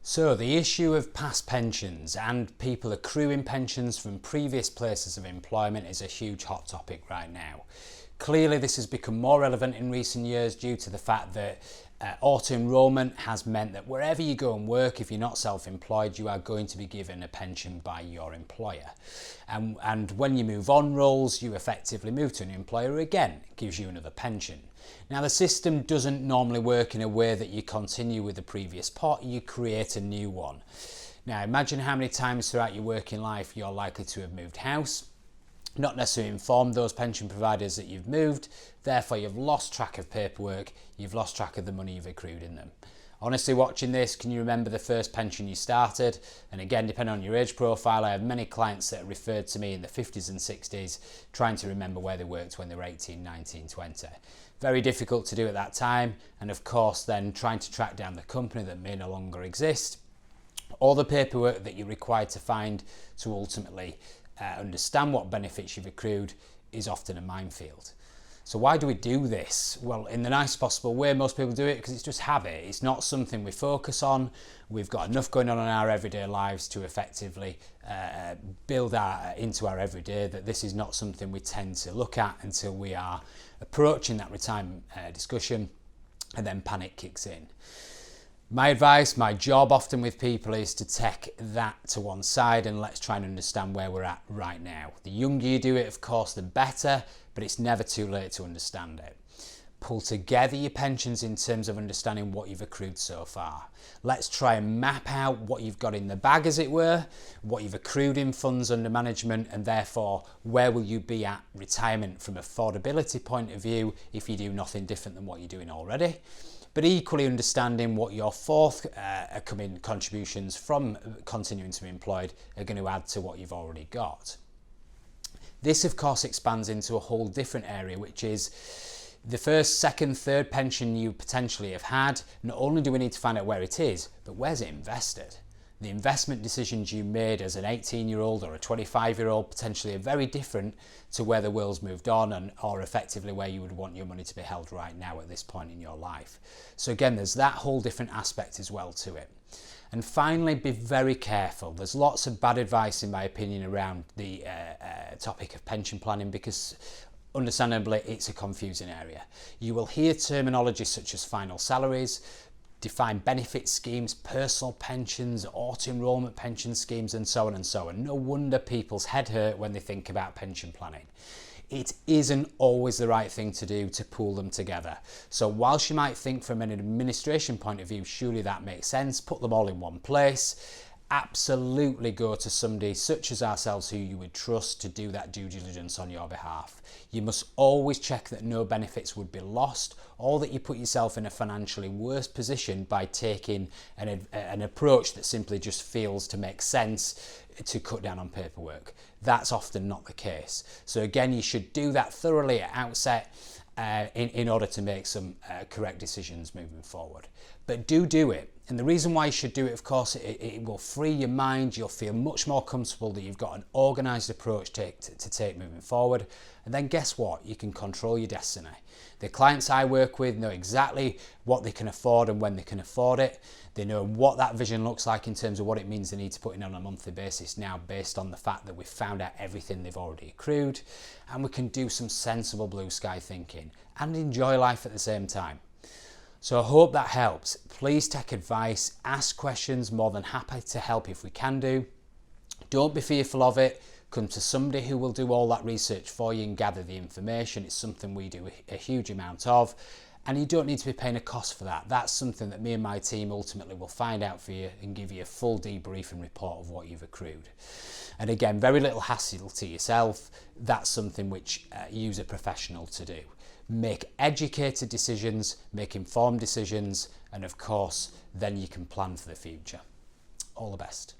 So the issue of past pensions and people accruing pensions from previous places of employment is a huge hot topic right now. Clearly this has become more relevant in recent years due to the fact that auto-enrollment has meant that wherever you go and work, if you're not self-employed, you are going to be given a pension by your employer. And when you move on roles, you effectively move to an employer again, it gives you another pension. Now the system doesn't normally work in a way that you continue with the previous pot, you create a new one. Now imagine how many times throughout your working life you're likely to have moved house, not necessarily informed those pension providers that you've moved, therefore you've lost track of paperwork, you've lost track of the money you've accrued in them. Honestly, watching this, can you remember the first pension you started? And again, depending on your age profile, I have many clients that referred to me in the 50s and 60s trying to remember where they worked when they were 18, 19, 20. Very difficult to do at that time, and of course then trying to track down the company that may no longer exist, or the paperwork that you're required to find to ultimately understand what benefits you've accrued is often a minefield. So why do we do this? Well, in the nicest possible way, most people do it because it's just habit. It's not something we focus on. We've got enough going on in our everyday lives to effectively build into our everyday that this is not something we tend to look at until we are approaching that retirement discussion, and then panic kicks in. My advice, my job often with people is to take that to one side and let's try and understand where we're at right now. The younger you do it, of course, the better, but it's never too late to understand it. Pull together your pensions in terms of understanding what you've accrued so far. Let's try and map out what you've got in the bag, as it were, what you've accrued in funds under management, and therefore where will you be at retirement from affordability point of view if you do nothing different than what you're doing already. But equally understanding what your forthcoming contributions from continuing to be employed are going to add to what you've already got. This of course expands into a whole different area, which is the first, second, third pension you potentially have had. Not only do we need to find out where it is, but where's it invested? The investment decisions you made as an 18-year-old or a 25-year-old potentially are very different to where the world's moved on or effectively where you would want your money to be held right now at this point in your life. So again, there's that whole different aspect as well to it. And finally, be very careful. There's lots of bad advice, in my opinion, around the topic of pension planning because understandably it's a confusing area. You will hear terminology such as final salaries, defined benefit schemes, personal pensions, auto-enrollment pension schemes, and so on and so on. No wonder people's head hurt when they think about pension planning. It isn't always the right thing to do to pool them together. So whilst you might think from an administration point of view, surely that makes sense, put them all in one place, absolutely go to somebody such as ourselves who you would trust to do that due diligence on your behalf. You must always check that no benefits would be lost or that you put yourself in a financially worse position by taking an approach that simply just feels to make sense to cut down on paperwork. That's often not the case. So again, you should do that thoroughly at outset in order to make some correct decisions moving forward. But do it. And the reason why you should do it, of course, it will free your mind. You'll feel much more comfortable that you've got an organised approach to take moving forward. And then guess what? You can control your destiny. The clients I work with know exactly what they can afford and when they can afford it. They know what that vision looks like in terms of what it means they need to put in on a monthly basis now based on the fact that we've found out everything they've already accrued, and we can do some sensible blue sky thinking and enjoy life at the same time. So I hope that helps. Please take advice, ask questions, more than happy to help if we can do. Don't be fearful of it. Come to somebody who will do all that research for you and gather the information. It's something we do a huge amount of, and you don't need to be paying a cost for that. That's something that me and my team ultimately will find out for you and give you a full debrief and report of what you've accrued. And again, very little hassle to yourself. That's something which use a professional to do. Make educated decisions, make informed decisions, and of course, then you can plan for the future. All the best.